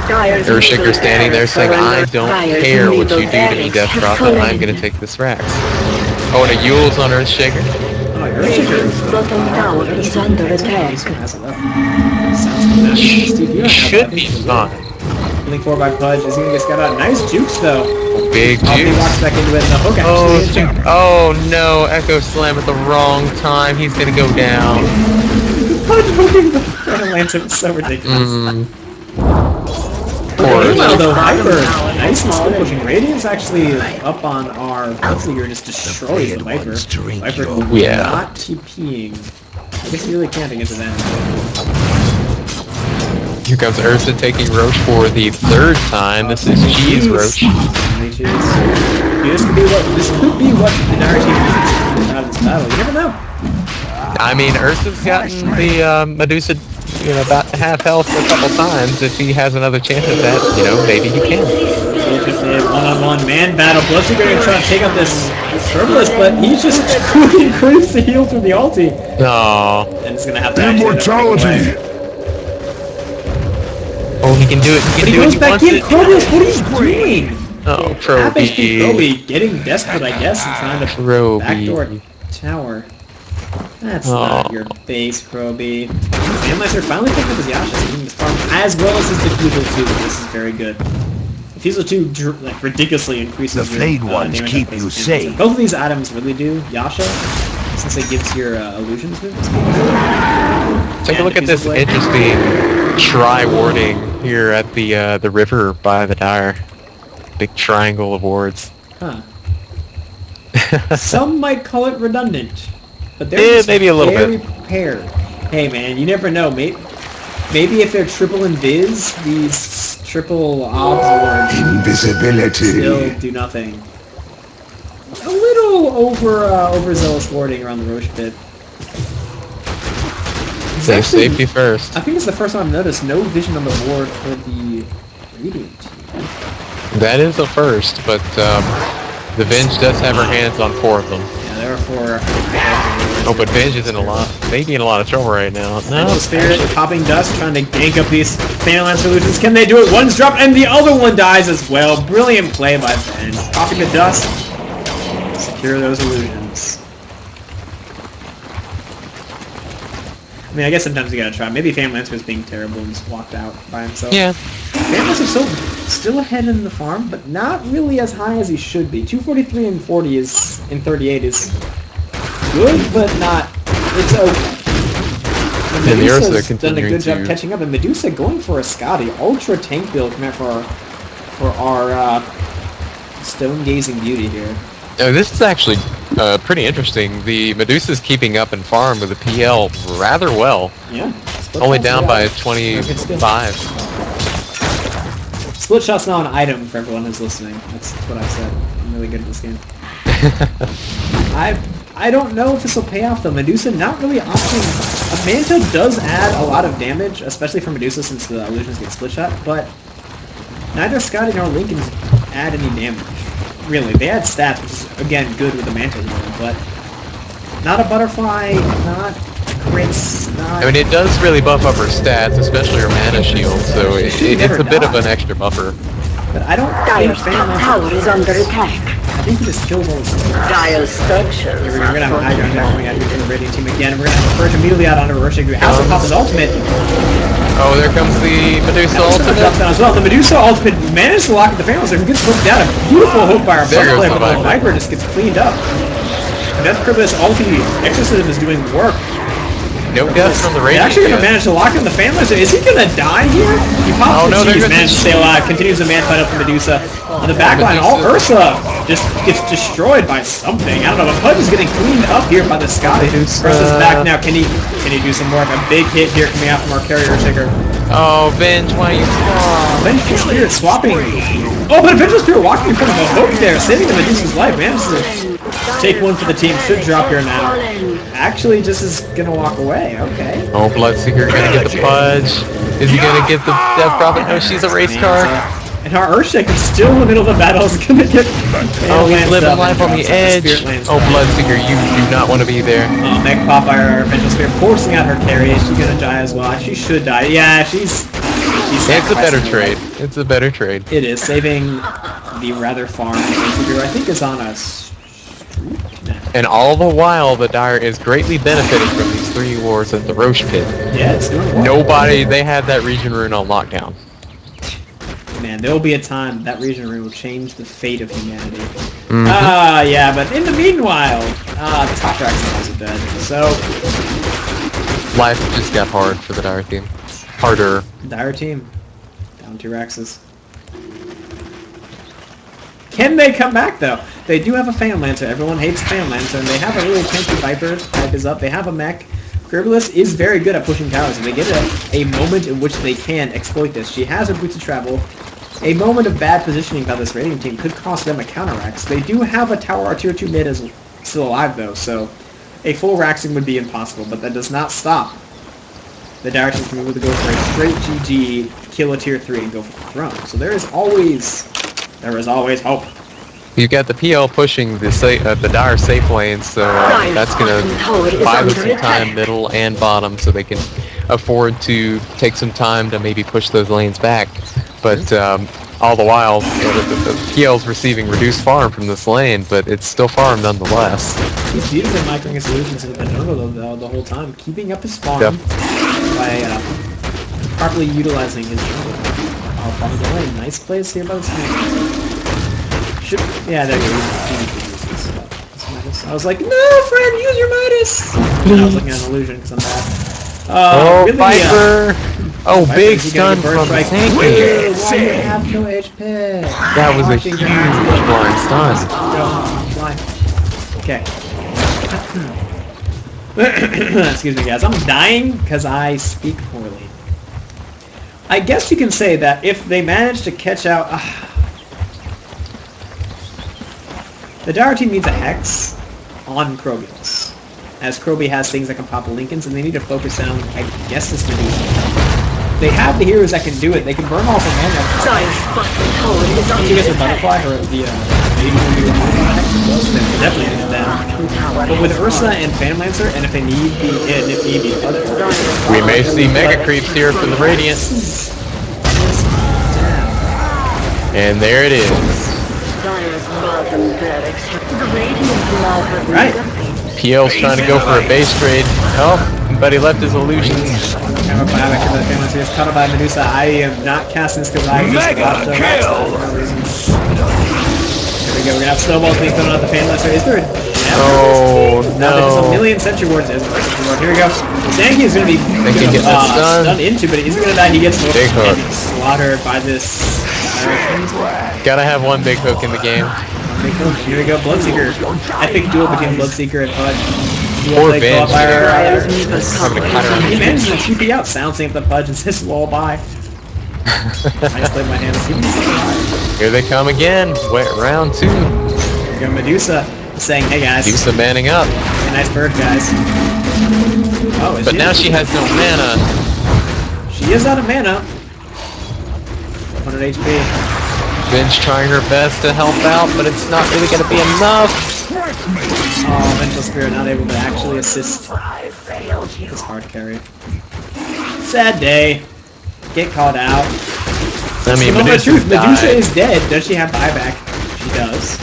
Carryshaker standing there saying, I don't care what you do to me, Death Prophet, I'm gonna take this Rax. Oh, and a Yule's on Earthshaker. Oh, Earthshaker. Bottom tower is under attack. Should be fine. Link 4 by Pudge. Is he gonna get scout out? Nice jukes though. Big He juice. walks back into it. The hook actually. Oh no, Echo Slam at the wrong time. He's gonna go down. Pudge hooking the Phantom Lancer. It's so ridiculous. Meanwhile, though, Viper, nice and still pushing. Radiant's actually up on our Bloodseeker, just destroys the Viper. Viper not TPing. I guess he really can't against advantage. Here comes Ursa taking Roach for the 3rd time. This is Cheese Roach. This could be what the Dire team needs out of this battle. You never know. I mean, Ursa's gotten the Medusa, about half health a couple times. If he has another chance at that, maybe he can. Just a one-on-one man battle. Bloodseeker gonna try to take out this Herbalist, but he's just quickly creeps the heal through the ulti. No. And it's gonna have to Immortality! Oh, he can do it. But he goes back in. Probius, what are you doing? Oh, Proby getting desperate, I guess, and trying to backdoor tower. That's not your base, Proby. Cancerlancer finally picked up his Yasha, so he can farm as well as his Diffusal 2. This is very good. Diffusal 2 ridiculously increases the flayed ones keep you safe. Both of these items really do. Yasha, since it gives your illusions movement speed. Take a look at this interesting tri-warding here at the river by the Dire. Big triangle of wards. Huh. Some might call it redundant, but they're maybe a little very bit prepared. Hey man, you never know, mate. Maybe if they're triple invis, these triple obs will Invisibility. still do nothing. A little overzealous warding around the Roche pit. Save safety first. I think it's the first time I've noticed no vision on the board for the Radiant team. That is a first, but the Venge does have her hands on 4 of them. Yeah, there are 4. Oh, but Venge is in a lot, maybe in a lot of trouble right now. No, Angel Spirit popping dust, trying to gank up these Cancerlancer illusions. Can they do it? One's dropped, and the other one dies as well. Brilliant play by Venge. Popping the dust. Secure those illusions. I mean, I guess sometimes you gotta try. Maybe Cancerlancer is being terrible and just walked out by himself. yeah. Cancerlancer still ahead in the farm, but not really as high as he should be. 243 and 40 is in 38 is good, but not. It's okay. And the Ursa Medusa's done a continuing good job to- catching up, and Medusa going for a Scotty. Ultra tank build coming out for our stone gazing beauty here. This is actually pretty interesting. The Medusa's keeping up in farm with the PL rather well. Yeah. Only down by 25. Split shot's now an item for everyone who's listening. That's what I said. I'm really good at this game. I don't know if this will pay off though. Medusa not really opting. A Manta does add a lot of damage, especially for Medusa since the illusions get split shot, but neither Scotty nor Lincoln add any damage. Really, they add stats, which is again good with the Manta healing, but not a butterfly, not crits, not. I mean, it does really buff up her stats, especially her mana shield, so it's a bit of an extra buffer. But I don't Dire's think top tower is under attack. I think he just kills all the stuff. Dire's structures We're gonna have a high ground attack coming out here from the Radiant team again. We're gonna have to purge immediately out onto Carryshaker, who has to pop his ultimate. Oh, there comes the Medusa ultimate. Drops down as well. The Medusa ultimate managed to lock at the Phantom, so it gets hooked down. A beautiful hook by our There front goes player, the but the Viper. Viper just gets cleaned up. Death Cribus ulti exorcism is doing work. No deaths from the He's Radiant actually gonna yet. manage to lock in the Phantom. Is he gonna die here? He pops Oh, no, the there cheese, goes the managed to stay alive, continues the man fight up for Medusa. On the back line, all Medusa. Ursa just gets destroyed by something. I don't know, but Pudge is getting cleaned up here by the Scotty. Ursa's back now. Can he do some work? A big hit here coming out from our Carryshaker. Oh, Venge, why you Vengeful Spirit swapping. Oh, but Vengeful Spirit walking in front of a hook there, saving the Medusa's life. Man, this is take one for the team. Should drop here now. Actually, just is gonna walk away. Okay. Oh, Bloodseeker gonna get the Pudge. Is he gonna get the Death Prophet? No, she's a race car. And our Earthshaker still in the middle of the battle is gonna get. Oh, he's living life on the edge. Oh, Bloodseeker, you do not want to be there. Oh, Meg pop by our Vengeful Spirit, forcing out her carry. Is she gonna die as well? She should die. Yeah, she's It's a better sacrificing trade. It's a better trade. It is saving the rather farm. Who I think is on us. And all the while, the Dire is greatly benefiting from these 3 wars at the Roche pit. Yeah, it's doing well. Nobody, they had that region rune on lockdown. Man, there will be a time that region rune will change the fate of humanity. Mhm. Yeah, but in the meanwhile, the top tracks are dead. So, Life just got hard for the Dire team. Harder. Dire team, down 2 Raxes. Can they come back though? They do have a Cancerlancer. Everyone hates Cancerlancer, and they have a really tanky Viper. Type is up. They have a mech. Gribulus is very good at pushing towers, and they get a moment in which they can exploit this. She has her boots of travel. A moment of bad positioning by this Radiant team could cost them a counter-Rax. They do have a tower, our tier 2 mid is still alive though, so a full Raxing would be impossible, but that does not stop the Dire team from able to go for a straight GG, kill a tier 3, and go for the throne. So there is always hope. You've got the PL pushing the Dire safe lanes, so that's going to buy them some time middle and bottom so they can afford to take some time to maybe push those lanes back. But all the while, the PL's receiving reduced farm from this lane, but it's still farm nonetheless. He's beautifully microing his solutions into the jungle the whole time, keeping up his farm by properly utilizing his jungle. Oh, farm the lane. Nice plays here by the snake. Yeah, there you go. I was like, no, friend, use your Midas! I was looking at an illusion because I'm bad. Oh, really, Viper! Oh, Viper, big is he gonna stun get from burst Tanky. Why do you have no HP? That was a huge blind stun. Okay. Excuse me, guys. I'm dying because I speak poorly. I guess you can say that if they manage to catch out... the Dire team needs a Hex on Crobius, as Croby has things that can pop Lincolns, and they need to focus on, I guess, this Medusa. They have the heroes that can do it. They can burn off a mana. You guys the butterfly or the definitely need that. But with Ursa and Cancerlancer, and if they need the other, we may see mega creeps here for the Radiant. And there it is. Right. PL's trying to go for a base trade. Oh, but he left his illusions. Is caught by Medusa. I am not casting this because I just got the Here we go. We're gonna have snowballs being thrown out the Cancerlancer. Is there a Oh no! There's a million sentry wards. Here we go. Zanky is gonna be stunned into, but he's gonna die. He gets slaughtered by this. Gotta have one big hook in the game. Big hook. Here we go. Bloodseeker. Epic duel between Bloodseeker and Pudge. Poor Ben. He manages to TP out, silencing up the Pudge and says lullaby. I just played my hand. Here they come again. Round 2. Here we go. Medusa saying, "Hey guys." Medusa manning up. Hey, nice bird, guys. Oh, but now she has no mana. She is out of mana. 100 HP. Ben's trying her best to help out, but it's not really going to be enough. Oh, Mental Spirit not able to actually assist this hard carry. Sad day. Get caught out. I mean, Medusa is dead. Does she have buyback? She does.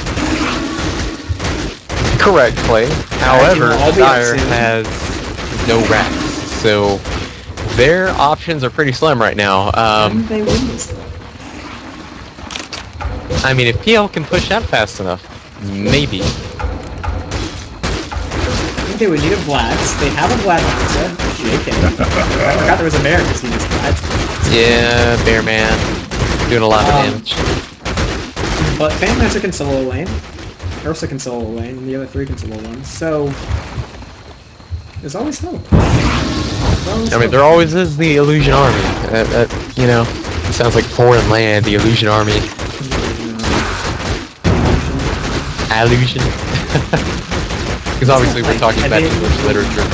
Correct play. However, Dire has no racks, so their options are pretty slim right now. They win this. I mean, if PL can push out fast enough, maybe. I think they would need a Vlads. They have a Vlad Medusa. JK. I forgot there was a bear because he just died. Yeah, bear man. Doing a lot of damage. But Cancerlancer can solo lane. Ursa can solo lane, and the other 3 can solo lane. So there's always hope. I mean, there always is the Illusion Army. You know, it sounds like foreign land, the Illusion Army. Illusion. Because obviously we're talking about English literature.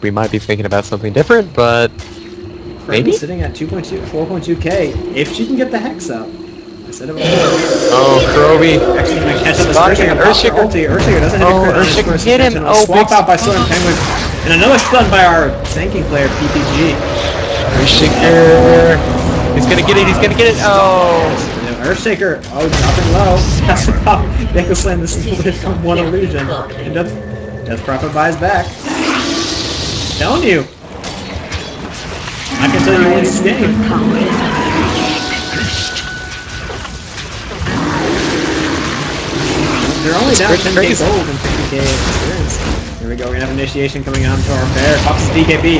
We might be thinking about something different, but maybe sitting at 4.2k. If she can get the Hex up. I said it before. Oh, Kroby. Actually, gonna catch up with Carryshaker. Carryshaker doesn't hit Urshika hit him. Oh, swap out by Sword Penguin. And another stun by our tanking player, PPG. Urshika. He's gonna get it. He's gonna get it. Oh. Carryshaker. Oh, dropping low. That's the problem. Slam this is one illusion. And Death Prophet buys back. Telling you. I can tell you win this game. They're only down 10k gold and 50k experience. Here we go, we're gonna have initiation coming on to our bear. Pops the DKB.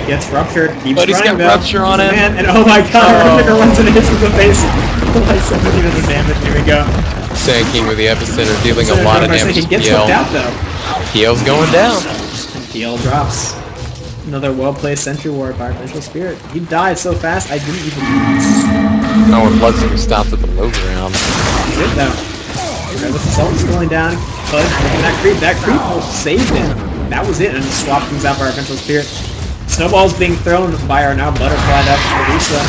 Gets ruptured. Keeps but he's got rupture on him. Man, and oh my god, Rupture runs and hits with the face. Like 17 of the damage. Here we go. Sanking with the epicenter, dealing a lot of damage to PL. Out, though. PL's going down. And PL drops. Another well-placed sentry ward by Vengeful Spirit. He died so fast, I didn't even notice. Oh, and Bloodseeker stops at the low ground. Good though. The Sultan's going down. Pudge making that creep saved him. That was it, and swap things out by our Vengeful Spirit. Snowballs being thrown by our now butterflied up Medusa.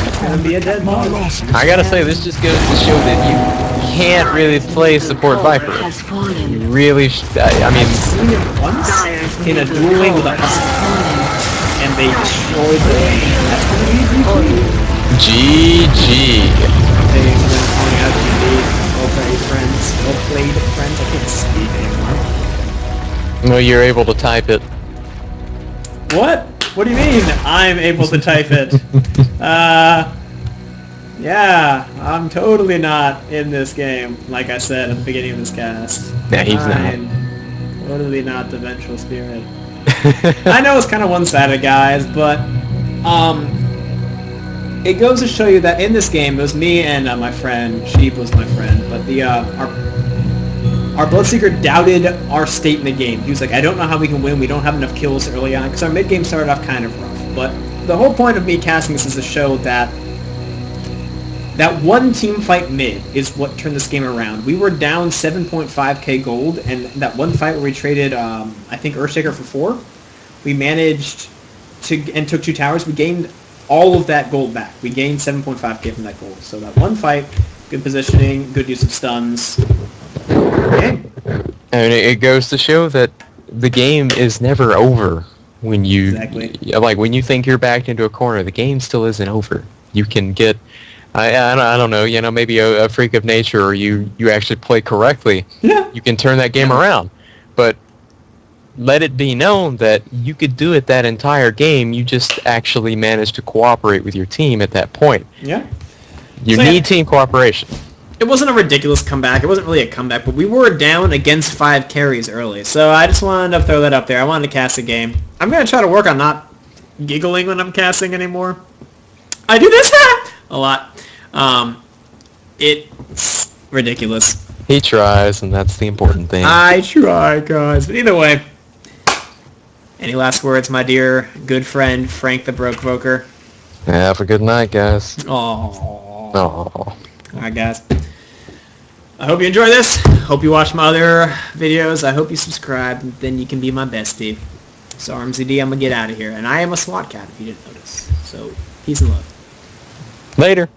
It's gonna be a dead ball. I gotta say, this just goes to show that you can't really play support Viper. You really, I mean, I've seen it once in a dueling with a Husky, and they destroyed the lane. That's gonna be GG. They were calling out GG. Well played, friends. Well played, friends. I can't speak anymore. No, you're able to type it. What? What do you mean? I'm able to type it. Yeah, I'm totally not in this game, like I said at the beginning of this cast. Yeah, he's I'm totally not the Vengeful Spirit. I know it's kind of one-sided, guys, but it goes to show you that in this game, it was me and my friend. Sheep was my friend, but the our Bloodseeker doubted our state in the game. He was like, I don't know how we can win. We don't have enough kills early on, because our mid-game started off kind of rough. But the whole point of me casting this is to show that that one team fight mid is what turned this game around. We were down 7.5k gold, and that one fight where we traded, I think, Carryshaker for 4, we managed to, and took 2 towers, we gained all of that gold back. We gained 7.5k from that gold. So that one fight, good positioning, good use of stuns. Okay. And it goes to show that the game is never over when you like when you think you're backed into a corner. The game still isn't over. You can get, I don't know, maybe a freak of nature, or you actually play correctly. Yeah. You can turn that game around, but let it be known that you could do it that entire game. You just actually managed to cooperate with your team at that point. Yeah. You need team cooperation. It wasn't a ridiculous comeback. It wasn't really a comeback, but we were down against 5 carries early. So I just wanted to throw that up there. I wanted to cast a game. I'm going to try to work on not giggling when I'm casting anymore. I do this a lot. It's ridiculous. He tries, and that's the important thing. I try, guys. But either way, any last words, my dear good friend, Frank the Broke Voker? Have a good night, guys. Aww. Aww. Alright, guys. I hope you enjoy this. Hope you watch my other videos. I hope you subscribe, and then you can be my bestie. So RmZD, I'm going to get out of here. And I am a SWAT cat, if you didn't notice. So, peace and love. Later.